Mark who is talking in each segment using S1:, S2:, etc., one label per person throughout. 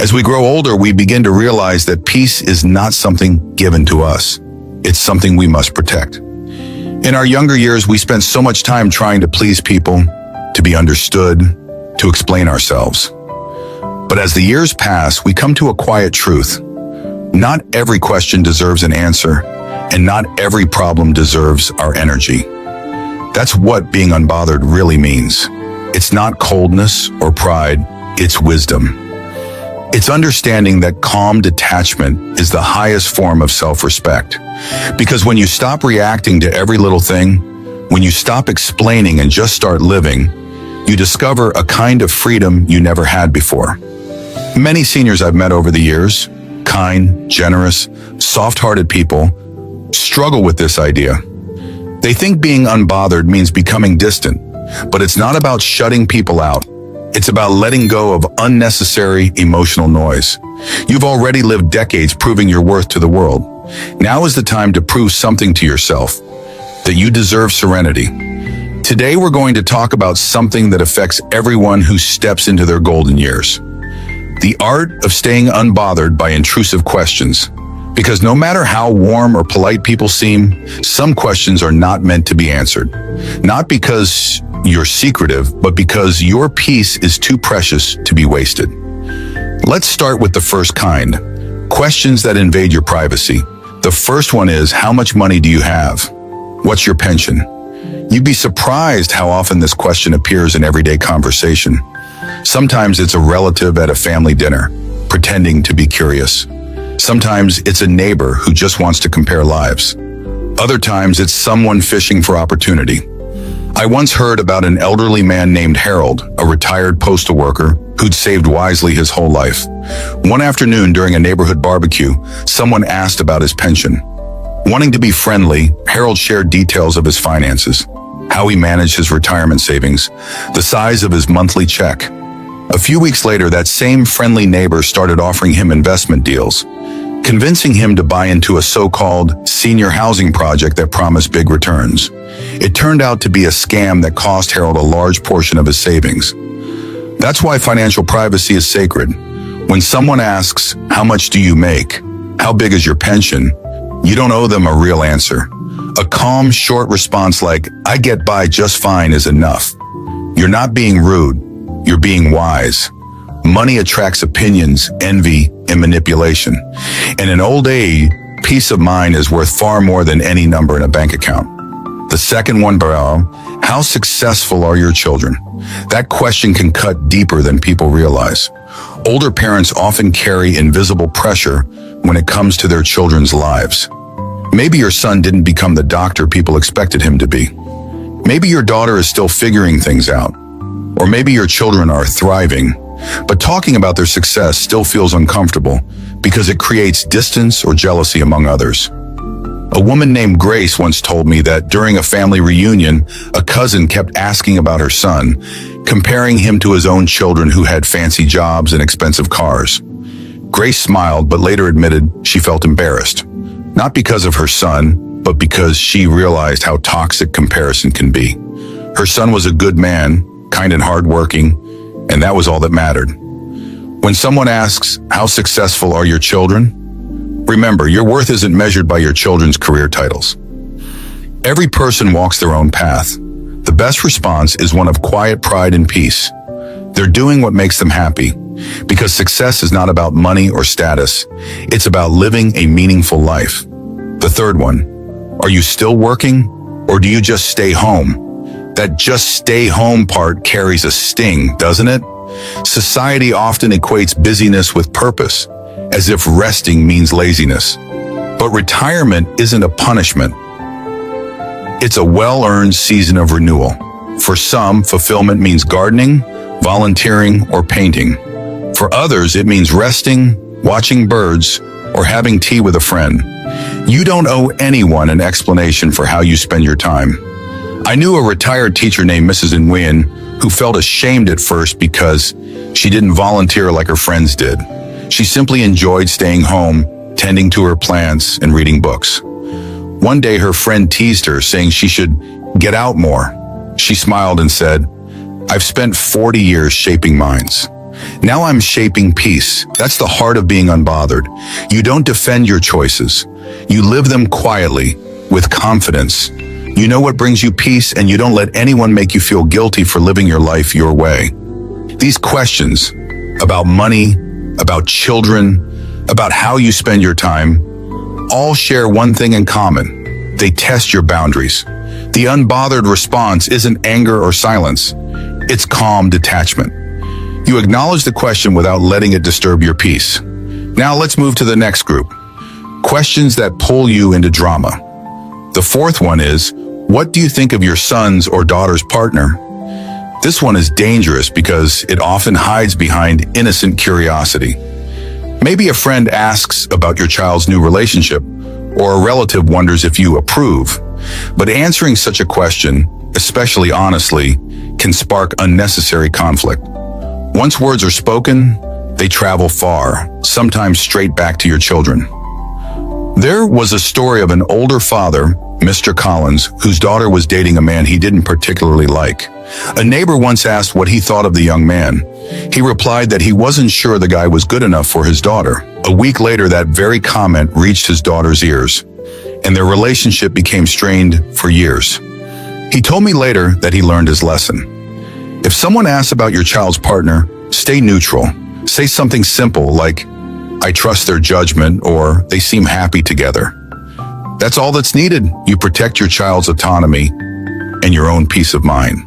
S1: As we grow older, we begin to realize that peace is not something given to us. It's something we must protect. In our younger years, we spent so much time trying to please people, to be understood, to explain ourselves. But as the years pass, we come to a quiet truth. Not every question deserves an answer, and not every problem deserves our energy. That's what being unbothered really means. It's not coldness or pride, it's wisdom. It's understanding that calm detachment is the highest form of self-respect. Because when you stop reacting to every little thing, when you stop explaining and just start living, you discover a kind of freedom you never had before. Many seniors I've met over the years, kind, generous, soft-hearted people, struggle with this idea. They think being unbothered means becoming distant, but it's not about shutting people out. It's about letting go of unnecessary emotional noise. You've already lived decades proving your worth to the world. Now is the time to prove something to yourself, that you deserve serenity. Today we're going to talk about something that affects everyone who steps into their golden years. The art of staying unbothered by intrusive questions. Because no matter how warm or polite people seem, some questions are not meant to be answered. Not because you're secretive, but because your peace is too precious to be wasted. Let's start with the first kind. Questions that invade your privacy. The first one is, how much money do you have? What's your pension? You'd be surprised how often this question appears in everyday conversation. Sometimes it's a relative at a family dinner, pretending to be curious. Sometimes it's a neighbor who just wants to compare lives. Other times it's someone fishing for opportunity. I once heard about an elderly man named Harold, a retired postal worker who'd saved wisely his whole life. One afternoon during a neighborhood barbecue, someone asked about his pension. Wanting to be friendly, Harold shared details of his finances, how he managed his retirement savings, the size of his monthly check. A few weeks later, that same friendly neighbor started offering him investment deals, convincing him to buy into a so-called senior housing project that promised big returns. It turned out to be a scam that cost Harold a large portion of his savings. That's why financial privacy is sacred. When someone asks, how much do you make? How big is your pension? You don't owe them a real answer. A calm, short response like, I get by just fine is enough. You're not being rude. You're being wise. Money attracts opinions, envy, and manipulation. And in old age, peace of mind is worth far more than any number in a bank account. The second one, how successful are your children? That question can cut deeper than people realize. Older parents often carry invisible pressure when it comes to their children's lives. Maybe your son didn't become the doctor people expected him to be. Maybe your daughter is still figuring things out. Or maybe your children are thriving, but talking about their success still feels uncomfortable because it creates distance or jealousy among others. A woman named Grace once told me that during a family reunion, a cousin kept asking about her son, comparing him to his own children who had fancy jobs and expensive cars. Grace smiled, but later admitted she felt embarrassed, not because of her son, but because she realized how toxic comparison can be. Her son was a good man, kind and hardworking, and that was all that mattered. When someone asks, how successful are your children? Remember, your worth isn't measured by your children's career titles. Every person walks their own path. The best response is one of quiet pride and peace. They're doing what makes them happy, because success is not about money or status. It's about living a meaningful life. The third one, are you still working, or do you just stay home? That just stay home part carries a sting, doesn't it? Society often equates busyness with purpose, as if resting means laziness. But retirement isn't a punishment. It's a well-earned season of renewal. For some, fulfillment means gardening, volunteering, or painting. For others, it means resting, watching birds, or having tea with a friend. You don't owe anyone an explanation for how you spend your time. I knew a retired teacher named Mrs. Nguyen who felt ashamed at first because she didn't volunteer like her friends did. She simply enjoyed staying home, tending to her plants, and reading books. One day her friend teased her, saying she should get out more. She smiled and said, I've spent 40 years shaping minds. Now I'm shaping peace. That's the heart of being unbothered. You don't defend your choices. You live them quietly, with confidence. You know what brings you peace, and you don't let anyone make you feel guilty for living your life your way. These questions about money, about children, about how you spend your time, all share one thing in common. They test your boundaries. The unbothered response isn't anger or silence. It's calm detachment. You acknowledge the question without letting it disturb your peace. Now let's move to the next group. Questions that pull you into drama. The fourth one is, what do you think of your son's or daughter's partner? This one is dangerous because it often hides behind innocent curiosity. Maybe a friend asks about your child's new relationship, or a relative wonders if you approve. But answering such a question, especially honestly, can spark unnecessary conflict. Once words are spoken, they travel far, sometimes straight back to your children. There was a story of an older father, Mr. Collins, whose daughter was dating a man he didn't particularly like. A neighbor once asked what he thought of the young man. He replied that he wasn't sure the guy was good enough for his daughter. A week later, that very comment reached his daughter's ears, and their relationship became strained for years. He told me later that he learned his lesson. If someone asks about your child's partner, stay neutral. Say something simple like, I trust their judgment, or they seem happy together. That's all that's needed. You protect your child's autonomy and your own peace of mind.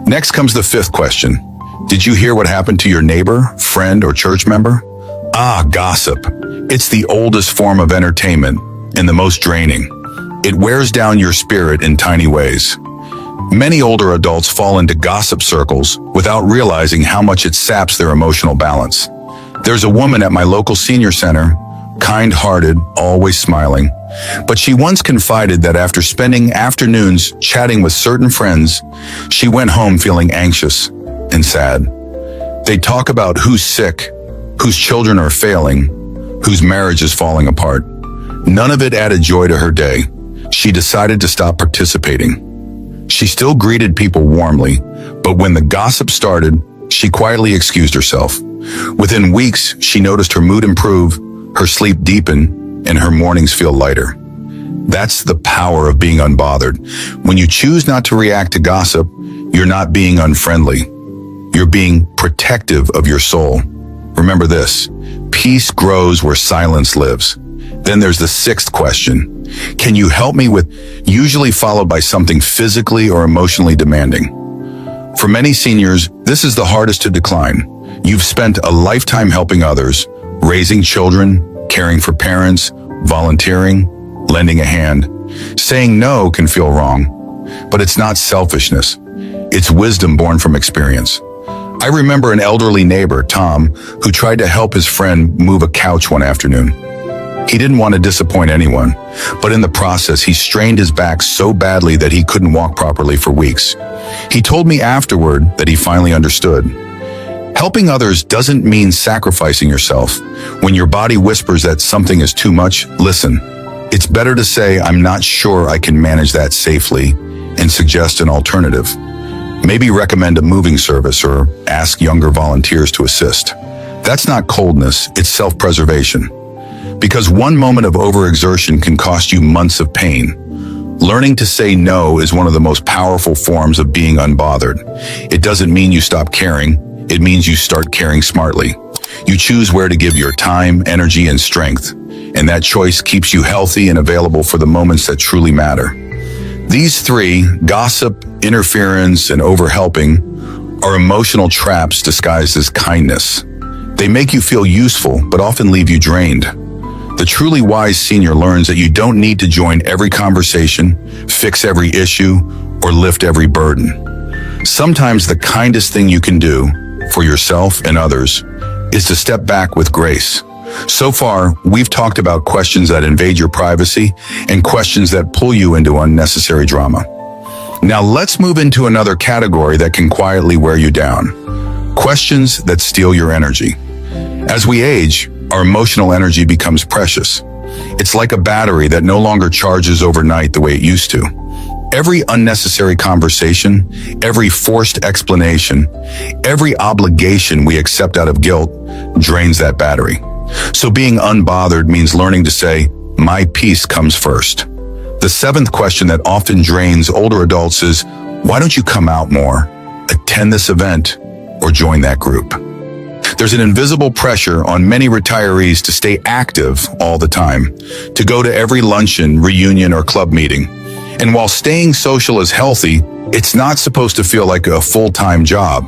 S1: Next comes the fifth question. Did you hear what happened to your neighbor, friend, or church member? Gossip. It's the oldest form of entertainment and the most draining. It wears down your spirit in tiny ways. Many older adults fall into gossip circles without realizing how much it saps their emotional balance. There's a woman at my local senior center, kind-hearted, always smiling, but she once confided that after spending afternoons chatting with certain friends, she went home feeling anxious and sad. They'd talk about who's sick, whose children are failing, whose marriage is falling apart. None of it added joy to her day. She decided to stop participating. She still greeted people warmly, but when the gossip started, she quietly excused herself. Within weeks, she noticed her mood improve, her sleep deepen, and her mornings feel lighter. That's the power of being unbothered. When you choose not to react to gossip, you're not being unfriendly. You're being protective of your soul. Remember this, peace grows where silence lives. Then there's the sixth question. Can you help me with, usually followed by something physically or emotionally demanding? For many seniors, this is the hardest to decline. You've spent a lifetime helping others, raising children, caring for parents, volunteering, lending a hand. Saying no can feel wrong, but it's not selfishness. It's wisdom born from experience. I remember an elderly neighbor, Tom, who tried to help his friend move a couch one afternoon. He didn't want to disappoint anyone, but in the process, he strained his back so badly that he couldn't walk properly for weeks. He told me afterward that he finally understood. Helping others doesn't mean sacrificing yourself. When your body whispers that something is too much, listen. It's better to say, I'm not sure I can manage that safely, and suggest an alternative. Maybe recommend a moving service or ask younger volunteers to assist. That's not coldness, it's self-preservation. Because one moment of overexertion can cost you months of pain. Learning to say no is one of the most powerful forms of being unbothered. It doesn't mean you stop caring. It means you start caring smartly. You choose where to give your time, energy, and strength, and that choice keeps you healthy and available for the moments that truly matter. These three, gossip, interference, and overhelping, are emotional traps disguised as kindness. They make you feel useful, but often leave you drained. The truly wise senior learns that you don't need to join every conversation, fix every issue, or lift every burden. Sometimes the kindest thing you can do for yourself and others is to step back with grace. So far, we've talked about questions that invade your privacy and questions that pull you into unnecessary drama. Now let's move into another category that can quietly wear you down. Questions that steal your energy. As we age, our emotional energy becomes precious. It's like a battery that no longer charges overnight the way it used to. Every unnecessary conversation, every forced explanation, every obligation we accept out of guilt drains that battery. So being unbothered means learning to say, my peace comes first. The seventh question that often drains older adults is, why don't you come out more, attend this event, or join that group? There's an invisible pressure on many retirees to stay active all the time, to go to every luncheon, reunion, or club meeting. And while staying social is healthy, it's not supposed to feel like a full-time job.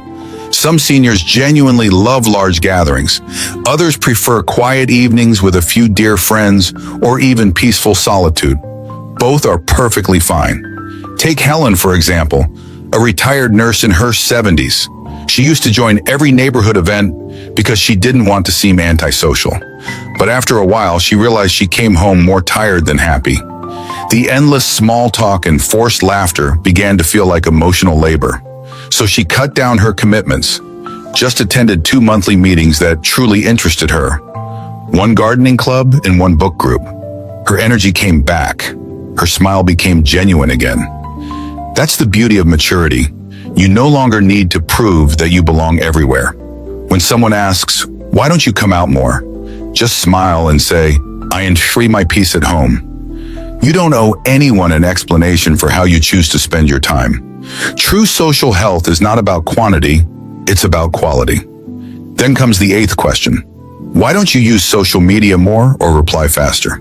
S1: Some seniors genuinely love large gatherings. Others prefer quiet evenings with a few dear friends or even peaceful solitude. Both are perfectly fine. Take Helen, for example, a retired nurse in her 70s. She used to join every neighborhood event because she didn't want to seem antisocial. But after a while, she realized she came home more tired than happy. The endless small talk and forced laughter began to feel like emotional labor. So she cut down her commitments, just attended 2 monthly meetings that truly interested her. One gardening club and one book group. Her energy came back. Her smile became genuine again. That's the beauty of maturity. You no longer need to prove that you belong everywhere. When someone asks, why don't you come out more? Just smile and say, I enjoy my peace at home. You don't owe anyone an explanation for how you choose to spend your time. True social health is not about quantity, it's about quality. Then comes the eighth question. Why don't you use social media more or reply faster?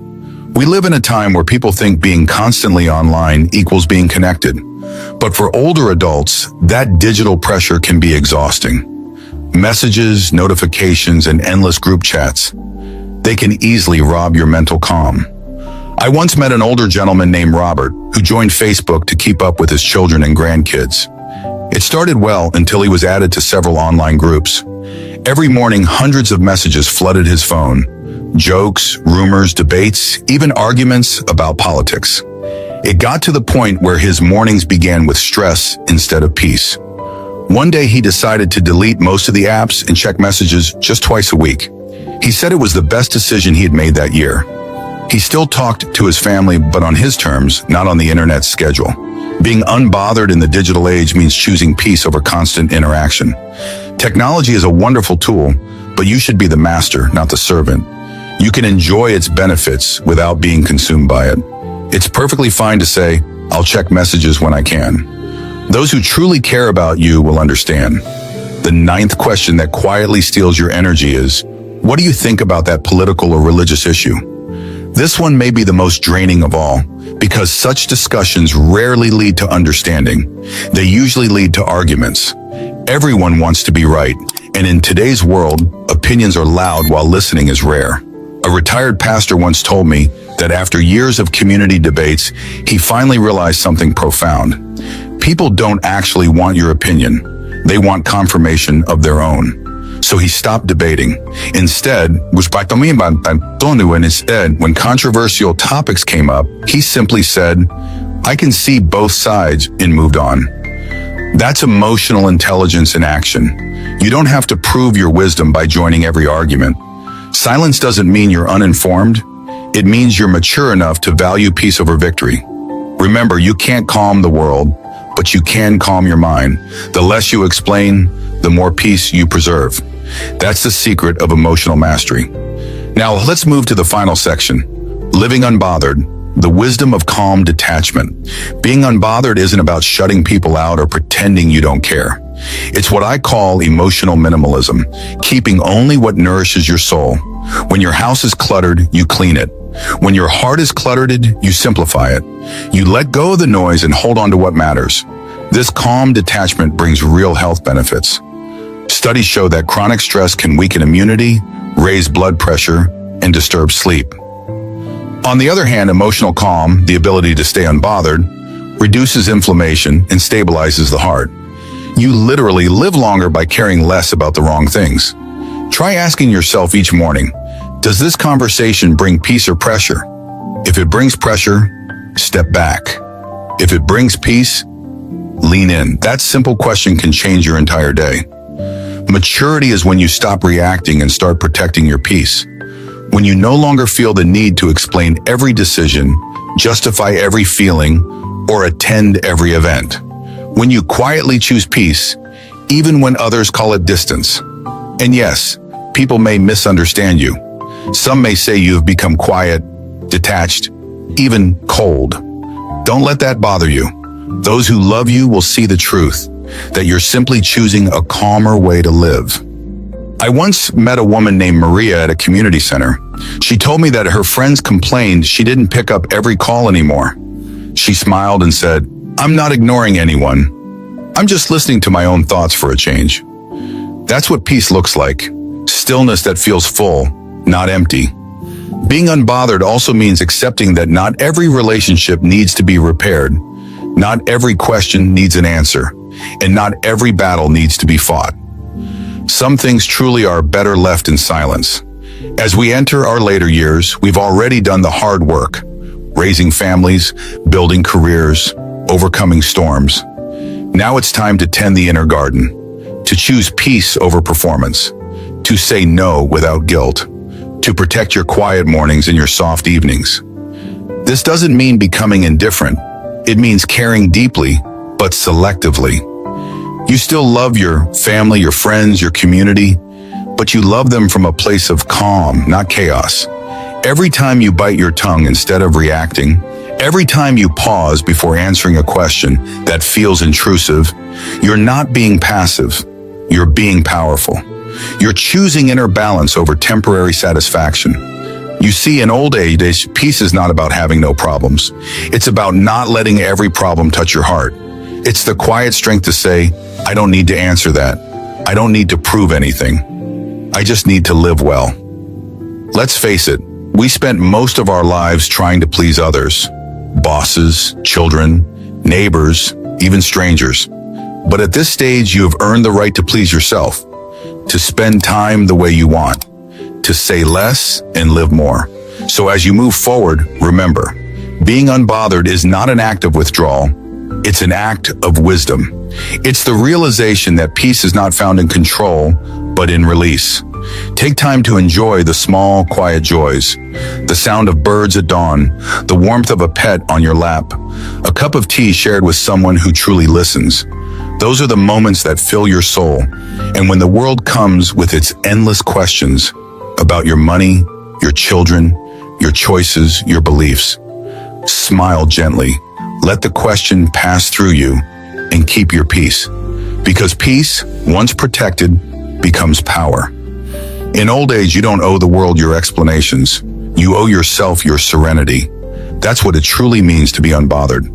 S1: We live in a time where people think being constantly online equals being connected. But for older adults, that digital pressure can be exhausting. Messages, notifications, and endless group chats, they can easily rob your mental calm. I once met an older gentleman named Robert who joined Facebook to keep up with his children and grandkids. It started well until he was added to several online groups. Every morning, hundreds of messages flooded his phone. Jokes, rumors, debates, even arguments about politics. It got to the point where his mornings began with stress instead of peace. One day he decided to delete most of the apps and check messages just twice a week. He said it was the best decision he had made that year. He still talked to his family, but on his terms, not on the internet's schedule. Being unbothered in the digital age means choosing peace over constant interaction. Technology is a wonderful tool, but you should be the master, not the servant. You can enjoy its benefits without being consumed by it. It's perfectly fine to say, I'll check messages when I can. Those who truly care about you will understand. The ninth question that quietly steals your energy is, what do you think about that political or religious issue? This one may be the most draining of all, because such discussions rarely lead to understanding. They usually lead to arguments. Everyone wants to be right, and in today's world, opinions are loud while listening is rare. A retired pastor once told me that after years of community debates, he finally realized something profound. People don't actually want your opinion. They want confirmation of their own. So he stopped debating. Instead, when controversial topics came up, he simply said, I can see both sides, and moved on. That's emotional intelligence in action. You don't have to prove your wisdom by joining every argument. Silence doesn't mean you're uninformed. It means you're mature enough to value peace over victory. Remember, you can't calm the world, but you can calm your mind. The less you explain, the more peace you preserve. That's the secret of emotional mastery. Now, let's move to the final section. Living unbothered, the wisdom of calm detachment. Being unbothered isn't about shutting people out or pretending you don't care. It's what I call emotional minimalism, keeping only what nourishes your soul. When your house is cluttered, you clean it. When your heart is cluttered, you simplify it. You let go of the noise and hold on to what matters. This calm detachment brings real health benefits. Studies show that chronic stress can weaken immunity, raise blood pressure, and disturb sleep. On the other hand, emotional calm, the ability to stay unbothered, reduces inflammation and stabilizes the heart. You literally live longer by caring less about the wrong things. Try asking yourself each morning, does this conversation bring peace or pressure? If it brings pressure, step back. If it brings peace, lean in. That simple question can change your entire day. Maturity is when you stop reacting and start protecting your peace. When you no longer feel the need to explain every decision, justify every feeling, or attend every event. When you quietly choose peace, even when others call it distance. And yes, people may misunderstand you. Some may say you have become quiet, detached, even cold. Don't let that bother you. Those who love you will see the truth, that you're simply choosing a calmer way to live. I once met a woman named Maria at a community center. She told me that her friends complained she didn't pick up every call anymore. She smiled and said, "I'm not ignoring anyone. I'm just listening to my own thoughts for a change." That's what peace looks like. Stillness that feels full, not empty. Being unbothered also means accepting that not every relationship needs to be repaired. Not every question needs an answer, and not every battle needs to be fought. Some things truly are better left in silence. As we enter our later years, we've already done the hard work, raising families, building careers, overcoming storms. Now it's time to tend the inner garden, to choose peace over performance, to say no without guilt, to protect your quiet mornings and your soft evenings. This doesn't mean becoming indifferent. It means caring deeply, but selectively. You still love your family, your friends, your community, but you love them from a place of calm, not chaos. Every time you bite your tongue instead of reacting, every time you pause before answering a question that feels intrusive, you're not being passive, you're being powerful. You're choosing inner balance over temporary satisfaction. You see, in old age, peace is not about having no problems. It's about not letting every problem touch your heart. It's the quiet strength to say, I don't need to answer that. I don't need to prove anything. I just need to live well. Let's face it, we spent most of our lives trying to please others. Bosses, children, neighbors, even strangers. But at this stage, you have earned the right to please yourself, to spend time the way you want, to say less and live more. So as you move forward, remember, being unbothered is not an act of withdrawal. It's an act of wisdom. It's the realization that peace is not found in control, but in release. Take time to enjoy the small, quiet joys, the sound of birds at dawn, the warmth of a pet on your lap, a cup of tea shared with someone who truly listens. Those are the moments that fill your soul. And when the world comes with its endless questions about your money, your children, your choices, your beliefs, smile gently. Let the question pass through you and keep your peace. Because peace, once protected, becomes power. In old age, you don't owe the world your explanations. You owe yourself your serenity. That's what it truly means to be unbothered.